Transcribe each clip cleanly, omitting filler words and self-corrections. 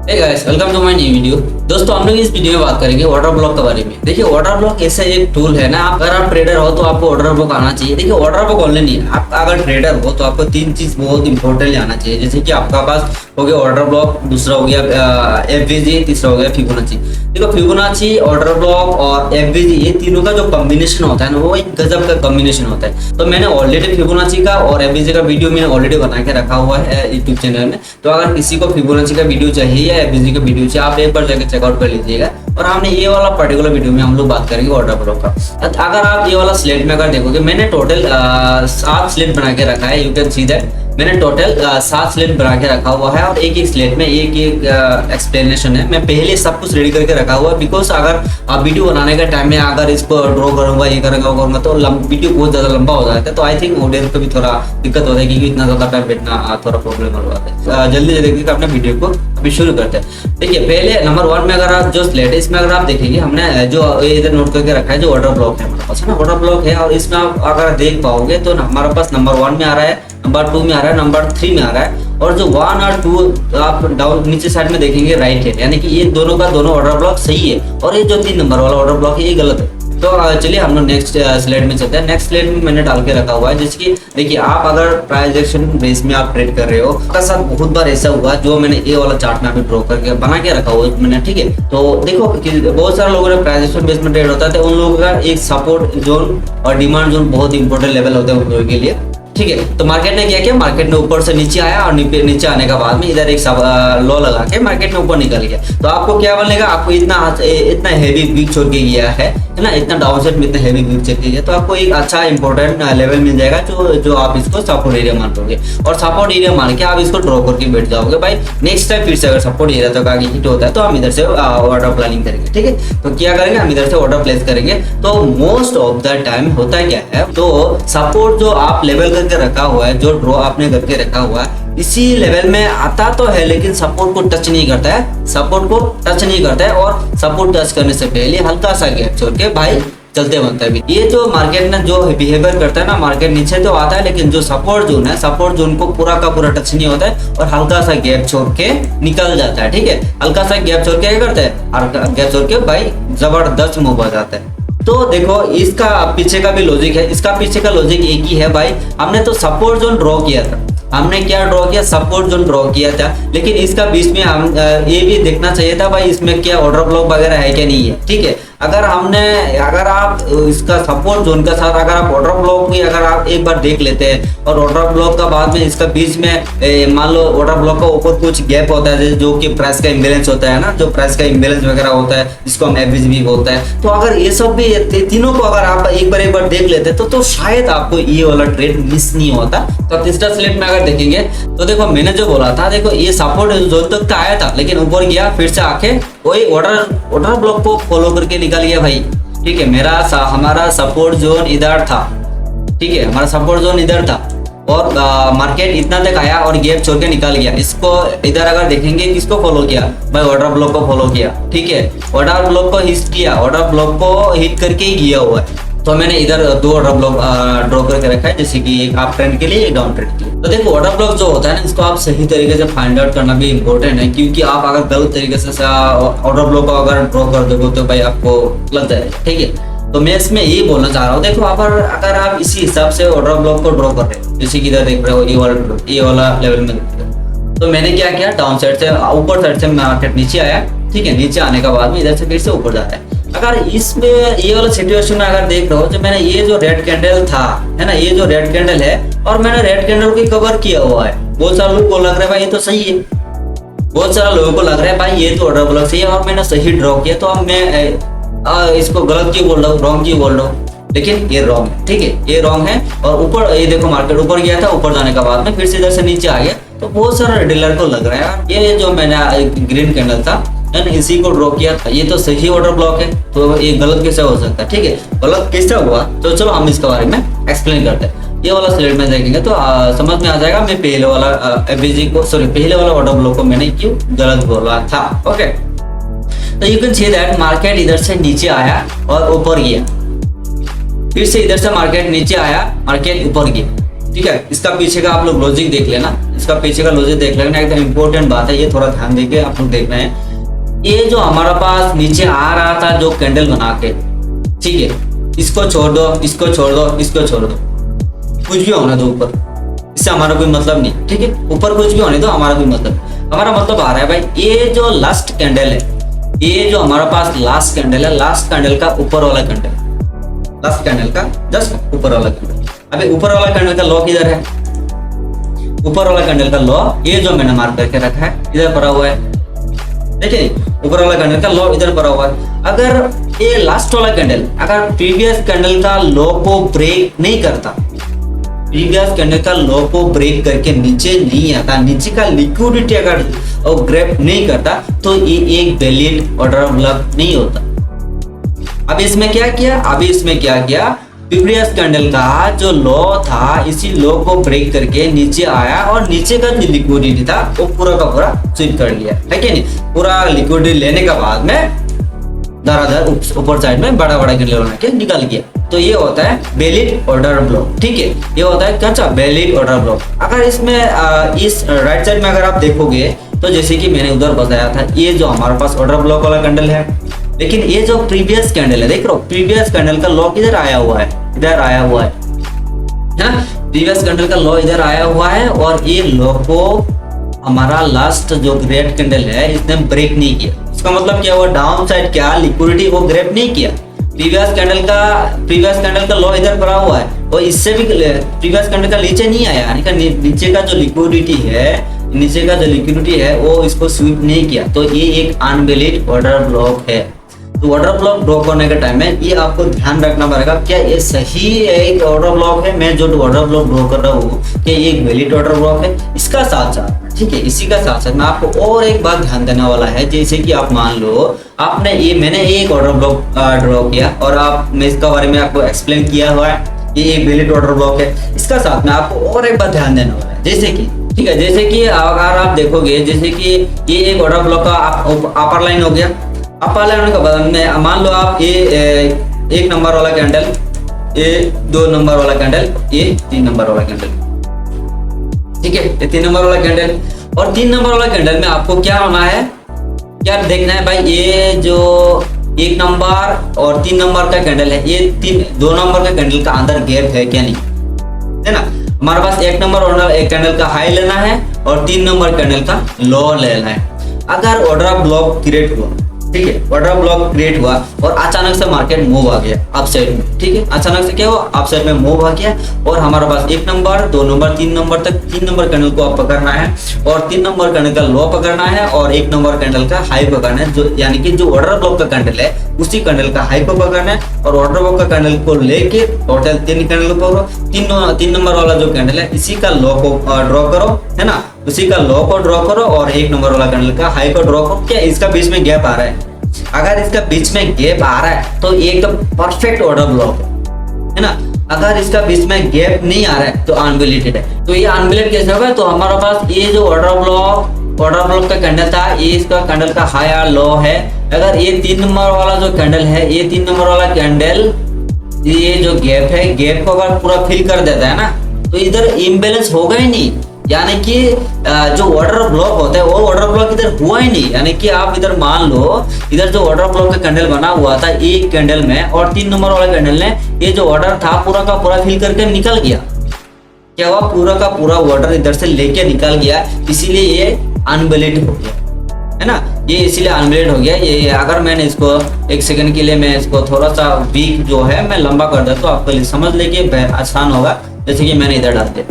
Hey guys, welcome to my new video. दोस्तों, हम लोग इस वीडियो में बात करेंगे ऑर्डर ब्लॉक के बारे में। देखिए, ऑर्डर ब्लॉक ऐसा एक टूल है ना, अगर आप ट्रेडर हो तो आपको ऑर्डर ब्लॉक आना चाहिए। देखिए, ऑर्डर ब्लॉक ऑनलाइन नहीं है, आप अगर ट्रेडर हो तो आपको तीन चीज बहुत इंपॉर्टेंटली आना चाहिए। जैसे कि आपका पास हो गया ऑर्डर ब्लॉक, दूसरा हो गया एफवीजी, तीसरा हो गया फिबोनाची। देखो, फिबोनाची, ऑर्डर ब्लॉक और एफवीजी, ये तीनों का जो कॉम्बिनेशन होता है ना, वो एक गजब का कॉम्बिनेशन होता है। तो मैंने ऑलरेडी फिबोनाची का और एफवीजी का वीडियो मैंने ऑलरेडी बना के रखा हुआ है यूट्यूब चैनल में। तो अगर किसी को फिबोनाची का वीडियो चाहिए या एफवीजी का वीडियो चाहिए, आप एक बार जाकर चेकआउट कर लीजिएगा। और हमने ये वाला पर्टिकुलर वीडियो में हम लोग बात करेंगे ऑर्डर ब्लॉक का। अगर आप ये वाला स्लेट में अगर देखोगे, मैंने टोटल 7 स्लेट बना के रखा है। यू कैन सी दैट मैंने टोटल 7 स्लेट बना के रखा हुआ है और एक एक स्लेट में एक एक एक्सप्लेनेशन है। मैं पहले सब कुछ रेडी करके रखा हुआ है, बिकॉज अगर आप वीडियो बनाने के टाइम में अगर इसको ड्रॉ करूंगा, ये करूंगा तो वीडियो बहुत ज्यादा लंबा हो जाता है। तो आई थिंक ऑडियंस को भी थोड़ा दिक्कत होता है, क्योंकि इतना ज्यादा टाइम बैठना थोड़ा प्रॉब्लम हो जाता है। जल्दी जल्दी अपने वीडियो को अभी शुरू करते हैं। देखिए, पहले नंबर 1 में अगर आप जो स्लेट है, इसमें अगर आप देखेंगे, हमने जो इधर नोट करके रखा है जो ऑर्डर ब्लॉक है हमारे पास, है ना, ऑर्डर ब्लॉक है। और इसमें आप अगर देख पाओगे तो हमारे पास नंबर 1 में आ रहा है, नंबर 2 में आ रहा है, नंबर 3 में आ रहा है। और जो 1 और 2 आप डाउन नीचे साइड में देखेंगे राइट है, यानी कि ये दोनों का दोनों ऑर्डर ब्लॉक सही है। और ये जो 3 नंबर वाला ऑर्डर ब्लॉक है, ये गलत है। तो चलिए हम लोग नेक्स्ट स्लाइड में चलते हैं। नेक्स्ट स्लाइड में मैंने डाल के रखा हुआ है, जैसे कि देखिए, आप अगर प्राइस एक्शन बेस में आप ट्रेड कर रहे हो, आपका साथ बहुत बार ऐसा हुआ जो मैंने ये वाला चार्ट में अभी ड्रॉ करके बना के रखा हुआ है मैंने, ठीक है। तो देखो कि बहुत सारे लोगों ने प्राइस एक्शन बेस में ट्रेड होता है, तो उन लोगों का एक सपोर्ट जोन और डिमांड जोन बहुत इंपॉर्टेंट लेवल होते हैं उन लोगों के लिए, ठीक है। तो मार्केट ने क्या किया, मार्केट ने ऊपर से नीचे आया और नीचे आने के बाद में इधर एक लो लगा के मार्केट ने ऊपर निकल गया। तो आपको क्या बनेगा, आपको इतना हैवी वीक छोड़ के गया है ना, इतना डाउनसाइड में इतना हैवी वीक छोड़ के गया, तो आपको एक अच्छा इंपॉर्टेंट लेवल मिल जाएगा जो आप इसको सपोर्ट एरिया मान लोगे। और सपोर्ट एरिया मान के आप इसको ड्रॉ करके बैठ जाओगे भाई। नेक्स्ट टाइम फिर से अगर सपोर्ट एरिया तक आगे हिट होता है तो हम इधर से ऑर्डर प्लानिंग करेंगे, ठीक है। तो क्या करेंगे, हम इधर से ऑर्डर प्लेस करेंगे। तो मोस्ट ऑफ द टाइम होता क्या है, तो सपोर्ट जो आप लेवल करके रखा हुआ है, जो ड्रॉ आपने करके रखा हुआ है, इसी लेवल में आता तो है, लेकिन सपोर्ट को टच नहीं करता है, सपोर्ट को टच नहीं करता है। और सपोर्ट टच करने से पहले हल्का सा गैप छोड़ के भाई चलते बनता है। ये जो मार्केट में जो बिहेवियर करता है ना, मार्केट नीचे तो आता है, लेकिन जो सपोर्ट जोन है, सपोर्ट जोन को पूरा का पूरा टच नहीं होता है और हल्का सा गैप छोड़ के निकल जाता है, ठीक है। हल्का सा गैप छोड़ के क्या करता है, गैप छोड़ के भाई जबरदस्त मूव आ जाता है। तो देखो, इसका पीछे का भी लॉजिक है, इसका पीछे का लॉजिक एक ही है भाई। हमने तो सपोर्ट जोन ड्रॉ किया था, हमने क्या ड्रॉ किया, सपोर्ट जोन ड्रॉ किया था, लेकिन इसका बीच में हम ये भी देखना चाहिए था भाई, इसमें क्या ऑर्डर ब्लॉक वगैरह है क्या नहीं है, ठीक है। अगर आप इसका सपोर्ट जोन के साथ अगर आप ऑर्डर ब्लॉक भी अगर आप एक बार देख लेते हैं, और ऑर्डर ब्लॉक का बाद में इसका बीच में मान लो ऑर्डर ब्लॉक का ऊपर कुछ गैप होता है, जो कि प्राइस का इम्बेलेंस होता है ना, जो प्राइस का इम्बेलेंस वगैरह होता है, जिसको हम एवरेज भी बोलते हैं। तो अगर ये सब भी तीनों को अगर आप एक बार देख लेते तो शायद आपको ये वाला ट्रेड मिस नहीं होता। तो तीसरा स्लेट में अगर देखेंगे तो देखो, मैंने जो बोला था, देखो ये सपोर्ट जोन तक तो आया था, लेकिन ऊपर गया, फिर से आके वही ऑर्डर ब्लॉक को फॉलो करके निकल गया भाई, ठीक है। हमारा सपोर्ट जोन इधर था, ठीक है, हमारा सपोर्ट जोन इधर था और मार्केट इतना तक आया और गैप छोड़ के निकल गया। इसको इधर अगर देखेंगे, किसको फॉलो किया भाई, ऑर्डर ब्लॉक को फॉलो किया, ठीक है। ऑर्डर ब्लॉक को हिट किया, ऑर्डर ब्लॉक को हिट करके ही गया हुआ है। तो मैंने इधर 2 ऑर्डर ब्लॉक ड्रॉ करके रखा है, जैसे कि एक अप ट्रेंड के लिए, एक डाउन ट्रेंड के लिए। तो देखो, ऑर्डर ब्लॉक जो होता है ना, इसको आप सही तरीके से फाइंड आउट करना भी इम्पोर्टेंट है, क्योंकि आप अगर गलत तरीके से ऑर्डर ब्लॉक को अगर ड्रॉ कर दोगे तो भाई आपको गलत है, ठीक है। तो मैं इसमें ये बोलना चाह रहा हूँ, देखो अगर आप इसी हिसाब से ऑर्डर ब्लॉक को ड्रॉ कर रहे हो, जैसे कि इधर देख रहे हो, ये वाला लेवल में देख रहे हो, तो मैंने क्या किया, डाउन साइड से ऊपर साइड से मार्केट नीचे आया, ठीक है। नीचे आने के बाद में इधर से फिर से ऊपर जाता है। अगर इसमें ये वाला सिचुएशन में अगर देख रहे हो, जो मैंने ये जो रेड कैंडल था, है ना, ये जो रेड कैंडल है, और मैंने रेड कैंडल को कवर किया हुआ है। बहुत सारे लोगों को लग रहा है भाई ये तो सही है, बहुत सारे लोगों को लग रहा है भाई ये तो ऑर्डर ब्लॉक सही है और मैंने सही ड्रॉ किया, तो अब मैं इसको गलत क्यों बोल रहा हूँ, रॉन्ग क्यों बोल रहा हूँ, लेकिन ये रॉन्ग है, ठीक है, ये रॉन्ग है। और ऊपर ये देखो, मार्केट ऊपर गया था, ऊपर जाने के बाद में फिर से इधर से नीचे आ गया। तो बहुत सारे डीलर को लग रहा है ये जो मैंने ग्रीन कैंडल था, इसी को ड्रॉ किया था, ये तो सही ऑर्डर ब्लॉक है, तो ये गलत कैसे हो सकता है, ठीक है। गलत कैसे हुआ, तो चलो हम इसके बारे में एक्सप्लेन करते हैं। ये वाला स्लाइड में देखेंगे तो समझ में आ जाएगा मैं पहले वाला पहले वाला ऑर्डर ब्लॉक को मैंने क्यों गलत बोला था, ओके। तो you can see that market इधर से नीचे आया और ऊपर गया, फिर से इधर से मार्केट नीचे आया, मार्केट ऊपर गया, ठीक है, इसका पीछे का आप लोग लॉजिक देख लेना, इसका पीछे का लॉजिक देख लेना, एकदम इंपॉर्टेंट बात है, ये थोड़ा ध्यान देके आप लोग देखना है। ये जो हमारा पास नीचे आ रहा था जो कैंडल बना के, ठीक है, इसको छोड़ दो, इसको छोड़ दो, इसको छोड़ दो, कुछ भी होने दो ऊपर, इससे हमारा कोई मतलब नहीं, ठीक है, ऊपर कुछ भी होने दो, हमारा कोई मतलब, हमारा मतलब आ रहा है भाई ये जो लास्ट कैंडल है, ये जो हमारा पास लास्ट कैंडल है, लास्ट कैंडल का ऊपर वाला कैंडल, लास्ट कैंडल का जस्ट ऊपर वाला कैंडल। अभी ऊपर वाला कैंडल का लॉ किधर है? ऊपर वाला कैंडल का लॉ ये जो मैंने मार्क करके रखा है इधर पड़ा हुआ है, देखिए ऊपर वाला कैंडल का लॉ इधर पड़ा हुआ है। अगर ये लास्ट वाला कैंडल अगर प्रीवियस कैंडल का लॉ को ब्रेक नहीं करता, प्रीवियस कैंडल का लॉ को ब्रेक करके नीचे नहीं आता, नीचे का लिक्विडिटी अगर ग्रैब नहीं करता, तो ये एक वैलिड ऑर्डर ब्लॉक नहीं होता। अब इसमें क्या किया? अभी इसमें क्या किया? प्रीवियस कैंडल का जो लॉ था, इसी लॉ को ब्रेक करके नीचे आया और नीचे का जो लिक्विडिटी था वो पूरा का पूरा स्विप कर लिया, है कि नहीं? पूरा लिक्विडिटी लेने के बाद में धड़ाधड़ ऊपर साइड में बड़ा बड़ा कैंडल बना के निकल गया। तो ये होता है वैलिड ऑर्डर ब्लॉक, ठीक है, ये होता है क्या? Valid order block. अगर इसमें इस राइट साइड में अगर आप देखोगे तो जैसे कि मैंने उधर बताया था, ये जो हमारे पास ऑर्डर ब्लॉक वाला कैंडल है, लेकिन ये जो प्रीवियस कैंडल है, देख लो प्रीवियस कैंडल का लॉ किधर आया हुआ है? इधर आया हुआ है ना, प्रीवियस कैंडल का लॉ इधर आया हुआ है, और ये लॉ को हमारा लास्ट जो ग्रेट कैंडल है इसने ब्रेक नहीं किया। इसका मतलब क्या हुआ? डाउन साइड क्या लिक्विडिटी वो ग्रैब नहीं किया। प्रीवियस कैंडल का लॉ इधर पड़ा हुआ है, और इससे भी प्रीवियस कैंडल का नीचे नहीं आया, यानी कि नीचे का जो लिक्विडिटी है वो इसको स्वीप नहीं किया। तो ये एक अनवैलिड ऑर्डर ब्लॉक है। तो ऑर्डर ब्लॉक ड्रॉ करने के टाइम में ये आपको ध्यान रखना पड़ेगा, क्या ये सही एक ऑर्डर ब्लॉक है? मैं जो ऑर्डर ब्लॉक ड्रॉ कर रहा हूँ क्या ये एक वैलिड ऑर्डर ब्लॉक है? इसका साथ साथ, ठीक है, इसी का साथ साथ मैं आपको और एक बात ध्यान देने वाला है। जैसे कि आप मान लो मैंने एक ऑर्डर ब्लॉक ड्रॉ किया और मैं इसका बारे में आपको एक्सप्लेन किया हुआ है, ये एक वैलिड ऑर्डर ब्लॉक है। इसका साथ में आपको और एक बात ध्यान देना वाला है, जैसे कि, ठीक है, जैसे कि अगर आप देखोगे, जैसे कि ये एक ऑर्डर ब्लॉक का अपर लाइन हो गया। अपर लाइन के बाद में मान लो आप ये 1 नंबर वाला कैंडल, ये 2 नंबर वाला कैंडल, ये 3 नंबर वाला कैंडल, ठीक है, ये 3 नंबर वाला कैंडल, और 3 नंबर वाला कैंडल में आपको क्या होना है, क्या देखना है भाई? ये जो 1 नंबर और 3 नंबर का कैंडल है, ये 2 नंबर का कैंडल का अंदर गैप है क्या नहीं, है ना? हमारे पास 1 नंबर ऑर्डर कैंडल का हाई लेना है और 3 नंबर कैंडल का लो लेना है। अगर ऑर्डर ब्लॉक क्रिएट हुआ, ठीक है, ऑर्डर ब्लॉक क्रिएट हुआ और अचानक से मार्केट मूव आ गया अप साइड में, ठीक है, अचानक से क्या हुआ? अप साइड में मूव आ गया, और हमारे पास 1 नंबर 2 नंबर 3 नंबर तक 3 नंबर कैंडल को आप पकड़ना है, और 3 नंबर कैंडल का लो पकड़ना है, और 1 नंबर कैंडल का हाई पकड़ना है, जो यानी कि जो ऑर्डर ब्लॉक का कैंडल है उसी कैंडल का हाई को पकड़ना है, और ऑर्डर ब्लॉक का कैंडल को लेके टोटल 3 कैंडल को पकड़ो। 3 नंबर वाला जो कैंडल है इसी का लो को ड्रॉ करो, है ना, उसी का लो को ड्रॉ करो, और 1 नंबर वाला कैंडल का हाई को ड्रॉ करो। क्या इसका बीच में गैप आ रहा है? अगर इसका बीच में गैप आ रहा है तो ये एकदम परफेक्ट ऑर्डर ब्लॉक है ना। अगर इसका बीच में गैप नहीं आ रहा है तो अनवैलिड है। तो ये अनवैलिड कैसे होगा? तो हमारे पास ये जो ऑर्डर ब्लॉक का कैंडल था, ये इसका कैंडल का हाई और लो है। अगर ये 3 नंबर वाला जो कैंडल है, ये 3 नंबर वाला कैंडल, ये जो गैप है, गैप को अगर पूरा फिल कर देता है ना, तो इधर इम्बैलेंस होगा ही नहीं, यानी कि जो ऑर्डर ब्लॉक होता है वो ऑर्डर ब्लॉक इधर हुआ ही नहीं। यानी कि आप इधर मान लो, इधर जो ऑर्डर ब्लॉक का कैंडल बना हुआ था एक कैंडल में, और 3 नंबर वाला कैंडल ने ये जो ऑर्डर था पूरा का पूरा फिल करके निकल गया। क्या हुआ? पूरा का पूरा ऑर्डर इधर से लेके निकल गया, इसीलिए ये अनवैलिड हो गया, है ना, ये इसीलिए अनवैलिड हो गया। ये अगर मैंने इसको 1 सेकंड के लिए मैं इसको थोड़ा सा वीक जो है मैं लंबा कर देता, तो आपके लिए समझ लेके आसान होगा। जैसे कि मैंने इधर डाल दिया,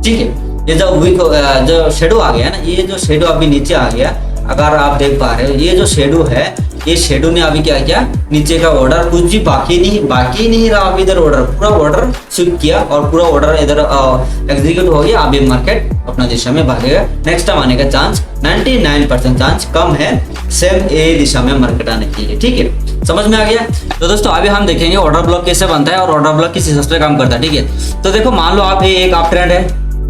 ठीक है, ये जो वीक जो शेडो आ गया ना, ये जो शेडो अभी नीचे आ गया, अगर आप देख पा रहे हो, ये जो शेडो है, ये शेडो ने अभी क्या किया, नीचे का ऑर्डर कुछ भी बाकी नहीं रहा। अभी इधर ऑर्डर पूरा ऑर्डर स्विप किया और पूरा ऑर्डर इधर एग्जीक्यूट हो गया। अभी मार्केट अपना दिशा में भागेगा। नेक्स्ट टाइम आने का चांस 99% चांस कम है, सेम ए दिशा में मार्केट आने के लिए, ठीक है, समझ में आ गया। तो दोस्तों अभी हम देखेंगे ऑर्डर ब्लॉक कैसे बनता है और ऑर्डर ब्लॉक किस हिसाब से काम करता है, ठीक है। तो देखो, मान लो आप एक अप ट्रेंड है,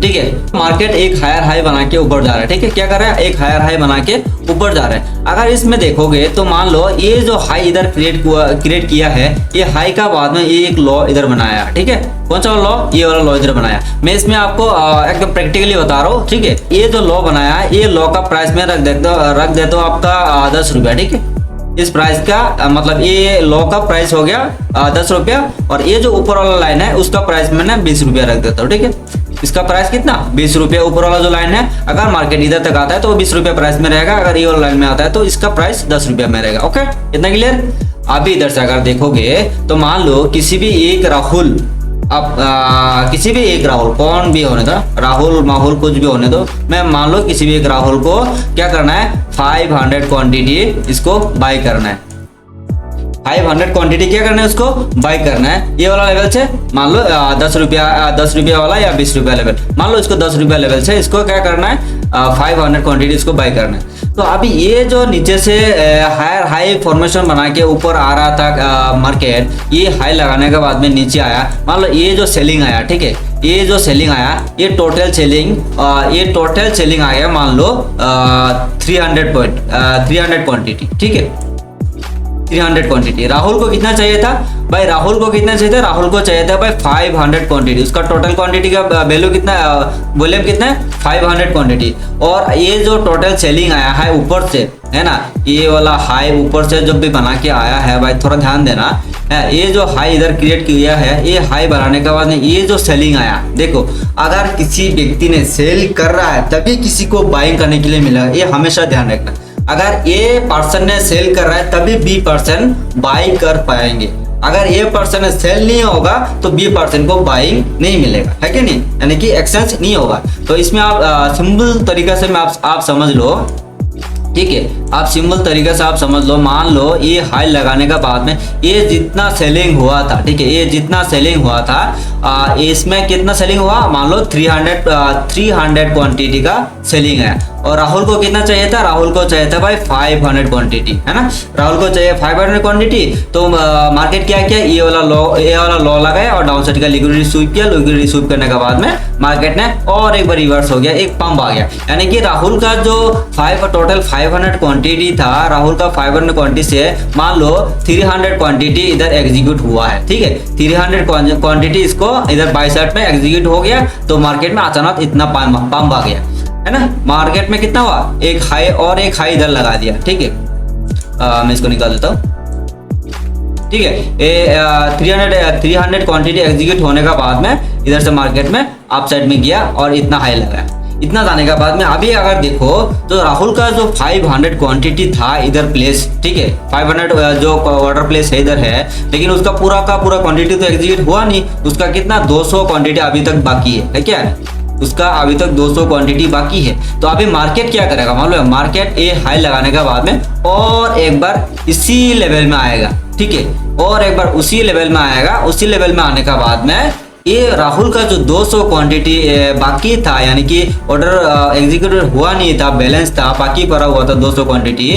ठीक है। मार्केट एक हायर हाई बना के ऊपर जा रहा है, ठीक है। क्या कर रहा है, एक हायर हाई बना के ऊपर जा रहा है। अगर इसमें देखोगे तो मान लो ये जो हाई इधर क्रिएट किया है, ये हाई का बाद में ये एक लॉ इधर बनाया, ठीक है। कौन सा लॉ, ये वाला लॉ इधर बनाया। मैं इसमें आपको एकदम प्रैक्टिकली बता रहा हूँ, ठीक है। ये जो लॉ बनाया है, ये लॉ का प्राइस में रख देता हूँ आपका 10 रुपया, ठीक है। इस प्राइस का मतलब ये लॉ का प्राइस हो गया 10 रुपया, और ये जो ऊपर वाला लाइन है उसका प्राइस मैंने 20 रुपया रख देता हूँ, ठीक है। इसका प्राइस कितना, 20 रुपया। ऊपर वाला जो लाइन है, अगर मार्केट इधर तक आता है तो 20 रुपया प्राइस में रहेगा, अगर ये वाला लाइन में आता है तो इसका प्राइस 10 रुपया में रहेगा। ओके, इतना क्लियर। अभी इधर से अगर देखोगे तो मान लो किसी भी एक राहुल, अब किसी भी एक राहुल, कौन भी होने दो, राहुल माहुल कुछ भी होने दो, मैं मान लो किसी भी एक राहुल को क्या करना है, 500 क्वांटिटी इसको बाय करना है। 500 क्वांटिटी क्या करना है, उसको बाय करना है। ये वाला लेवल से मान लो 10 रुपया वाला या 20 रुपया लेवल, मान लो इसको 10 रुपया लेवल से इसको क्या करना है, 500 क्वांटिटी इसको बाय करना है। तो अभी ये जो नीचे से हायर हाई फॉर्मेशन बना के ऊपर आ रहा था मार्केट, ये हाई लगाने के बाद में नीचे आया, मान लो ये जो सेलिंग आया, ठीक है। ये जो सेलिंग आया, ये टोटल सेलिंग आ गया मान लो 300 क्वांटिटी, ठीक है। 300 क्वांटिटी। राहुल को कितना चाहिए था भाई, राहुल को कितना चाहिए था, राहुल को चाहिए था भाई 500 क्वांटिटी। उसका टोटल क्वांटिटी का वैल्यू कितना, वॉल्यूम कितना है, 500 क्वांटिटी। और ये जो टोटल सेलिंग आया है ऊपर से, है ना, ये वाला हाई ऊपर से जब भी बना के आया है भाई, थोड़ा ध्यान देना है। ये जो हाई इधर क्रिएट किया है, ये हाई बनाने के बाद में ये जो सेलिंग आया, देखो अगर किसी व्यक्ति ने सेल कर रहा है तभी किसी को बाइंग करने के लिए मिलेगा, ये हमेशा ध्यान रखना। अगर ये पर्सन ने सेल कर रहा है तभी बी पर्सन बाई कर पाएंगे। अगर ये पर्सन सेल नहीं होगा तो बी पर्सन को बाइंग नहीं मिलेगा, है कि नहीं, यानी कि एक्सचेंज नहीं होगा। तो इसमें आप सिंपल तरीका से आप समझ लो, ठीक है। आप सिंपल तरीके से आप समझ लो, मान लो ये हाई लगाने का बाद में ये जितना सेलिंग हुआ था, ठीक है, ये जितना सेलिंग हुआ था इसमें कितना सेलिंग हुआ, मान लो 300 क्वांटिटी का सेलिंग है। और राहुल को कितना चाहिए था, राहुल को चाहिए था भाई 500 क्वांटिटी, है ना। राहुल को चाहिए 500 क्वांटिटी। तो मार्केट क्या किया, ये वाला लॉ लगाया और डाउन साइड का लिक्विडिटी स्वीप किया। लिक्विडिटी स्वीप करने के बाद में मार्केट ने और एक बार रिवर्स हो गया, एक पंप आ गया। यानी कि राहुल का जो टोटल 500 क्वांटिटी था, राहुल का 500 क्वांटिटी से मान लो 300 क्वांटिटी इधर एग्जीक्यूट हुआ है, ठीक है। 300 क्वांटिटी इसको इधर बाई साइड में एग्जीक्यूट हो गया, तो मार्केट में अचानक इतना पंप आ गया, है ना। मार्केट में कितना हुआ, एक हाई और एक हाई इधर लगा दिया, ठीक है। मैं इसको निकाल देता हूँ, ठीक है। ये 300 क्वांटिटी एग्जीक्यूट होने का बाद में इधर से मार्केट में अप साइड में गया और इतना हाई लगाया। इतना जाने के बाद में अभी अगर देखो तो राहुल का जो 500 क्वांटिटी था इधर प्लेस, ठीक है, 500 जो ऑर्डर प्लेस है इधर है, लेकिन उसका पूरा का पूरा क्वांटिटी तो एग्जीक्यूट हुआ नहीं। उसका कितना 200 क्वांटिटी अभी तक बाकी है क्या, उसका अभी तक 200 क्वांटिटी बाकी है। तो अभी मार्केट क्या करेगा, मालूम है, मार्केट ये हाई लगाने के बाद में और एक बार इसी लेवल में आएगा, ठीक है, और एक बार उसी लेवल में आएगा। उसी लेवल में आने के बाद में ये राहुल का जो 200 क्वांटिटी बाकी था, यानी कि ऑर्डर एग्जीक्यूट हुआ नहीं था, बैलेंस था, बाकी पड़ा हुआ था 200 क्वांटिटी,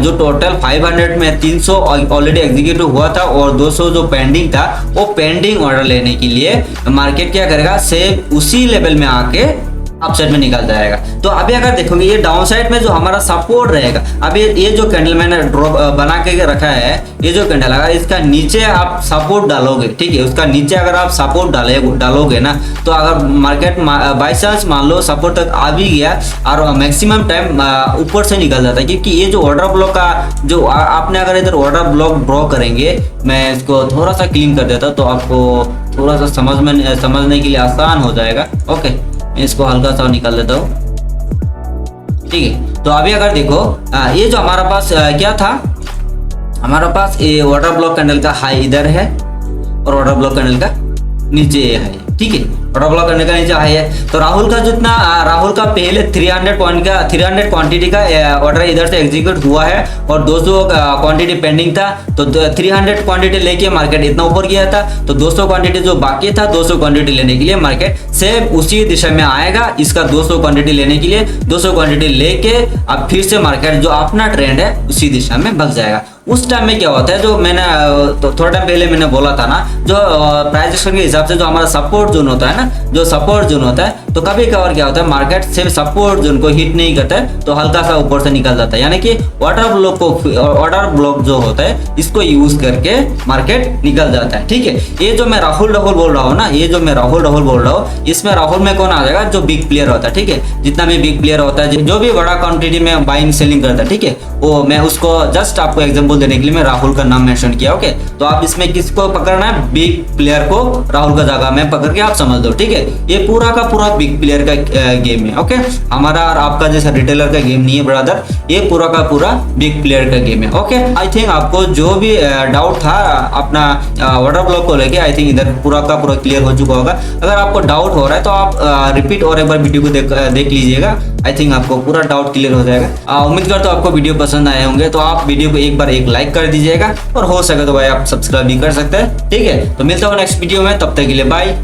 जो टोटल 500 में 300 ऑलरेडी एग्जीक्यूट हुआ था और 200 जो पेंडिंग था, वो पेंडिंग ऑर्डर लेने के लिए मार्केट क्या करेगा, सेम उसी लेवल में आके अपसाइड में निकल जाएगा। तो अभी अगर देखोगे ये डाउन साइड में जो हमारा सपोर्ट रहेगा, अभी ये जो कैंडल मैंने ड्रॉप बना के रखा है, ये जो कैंडल अगर इसका नीचे आप सपोर्ट डालोगे, ठीक है, उसका नीचे अगर आप सपोर्ट डालोगे ना, तो अगर मार्केट बाई चांस मान लो सपोर्ट तक आ भी गया और मैक्सिमम टाइम ऊपर से निकल जाता है, क्योंकि ये जो ऑर्डर ब्लॉक का जो आपने अगर इधर ऑर्डर ब्लॉक ड्रॉ करेंगे, मैं इसको थोड़ा सा क्लीन कर देता तो आपको थोड़ा सा समझने के लिए आसान हो जाएगा। ओके, मैं इसको हल्का सा निकाल देता हूँ, ठीक है। तो अभी अगर देखो ये जो हमारा पास क्या था, हमारा पास ये वाटर ब्लॉक कैंडल का हाई इधर है और वाटर ब्लॉक कैंडल का नीचे ये है, ठीक है, वाटर ब्लॉक कैंडल का नीचे हाई है। तो राहुल का पहले 300 क्वांटिटी का ऑर्डर इधर से एग्जीक्यूट हुआ है और 200 क्वांटिटी पेंडिंग था। तो 300 क्वांटिटी लेके मार्केट इतना ऊपर गया था, तो 200 क्वांटिटी जो बाकी था, 200 क्वांटिटी लेने के लिए मार्केट सेम उसी दिशा में आएगा। इसका 200 क्वांटिटी लेने के लिए 200 क्वांटिटी लेके अब फिर से मार्केट जो अपना ट्रेंड है उसी दिशा में भग जाएगा। उस टाइम में क्या होता है, जो मैंने तो थोड़ा टाइम पहले मैंने बोला था ना, जो प्राइस एक्शन के हिसाब से जो हमारा सपोर्ट जोन होता है ना, ना, जो सपोर्ट जोन होता है, तो कभी कभार क्या होता है मार्केट सिर्फ सपोर्ट जोन को हिट नहीं करता है तो हल्का सा ऊपर से निकल जाता है, यानी कि ऑर्डर ब्लॉक जो होता है इसको यूज करके मार्केट निकल जाता है। ठीक है, ये जो मैं राहुल बोल रहा हूँ ना, ये जो मैं राहुल बोल रहा हूँ, इसमें राहुल में कौन आ जाएगा, जो बिग प्लेयर होता है। ठीक है, जितना भी बिग प्लेयर होता है, जो भी बड़ा क्वांटिटी में बाइंग सेलिंग करता है, ठीक है, वो मैं उसको जस्ट आपको एग्जांपल देने के लिए मैं राहुल का नाम मेंशन किया। ओके, तो आप इसमें किसको पकड़ना है, बिग प्लेयर को राहुल का जगह में पकड़ के आप समझ दो। ठीक है, ये पूरा का पूरा बिग प्लेयर का गेम है। ओके, हमारा और आपका जैसा रिटेलर का गेम नहीं है ब्रदर, ये पूरा का पूरा बिग प्लेयर का गेम है। ओके, आई थिंक आपको जो भी डाउट था अपना ऑर्डर ब्लॉक को लेके, आई थिंक इधर पूरा का पूरा क्लियर हो चुका होगा। अगर आपको डाउट हो रहा है तो आप रिपीट और एक बार वीडियो को देख लीजिएगा, आई थिंक आपको पूरा डाउट क्लियर हो जाएगा। उम्मीद करता हूं आपको वीडियो पसंद आए होंगे, तो आप वीडियो को एक बार एक लाइक कर दीजिएगा और हो सके तो भाई आप सब्सक्राइब भी कर सकते हैं। ठीक है, तो मिलता हूँ नेक्स्ट वीडियो में, तब तक के लिए बाय।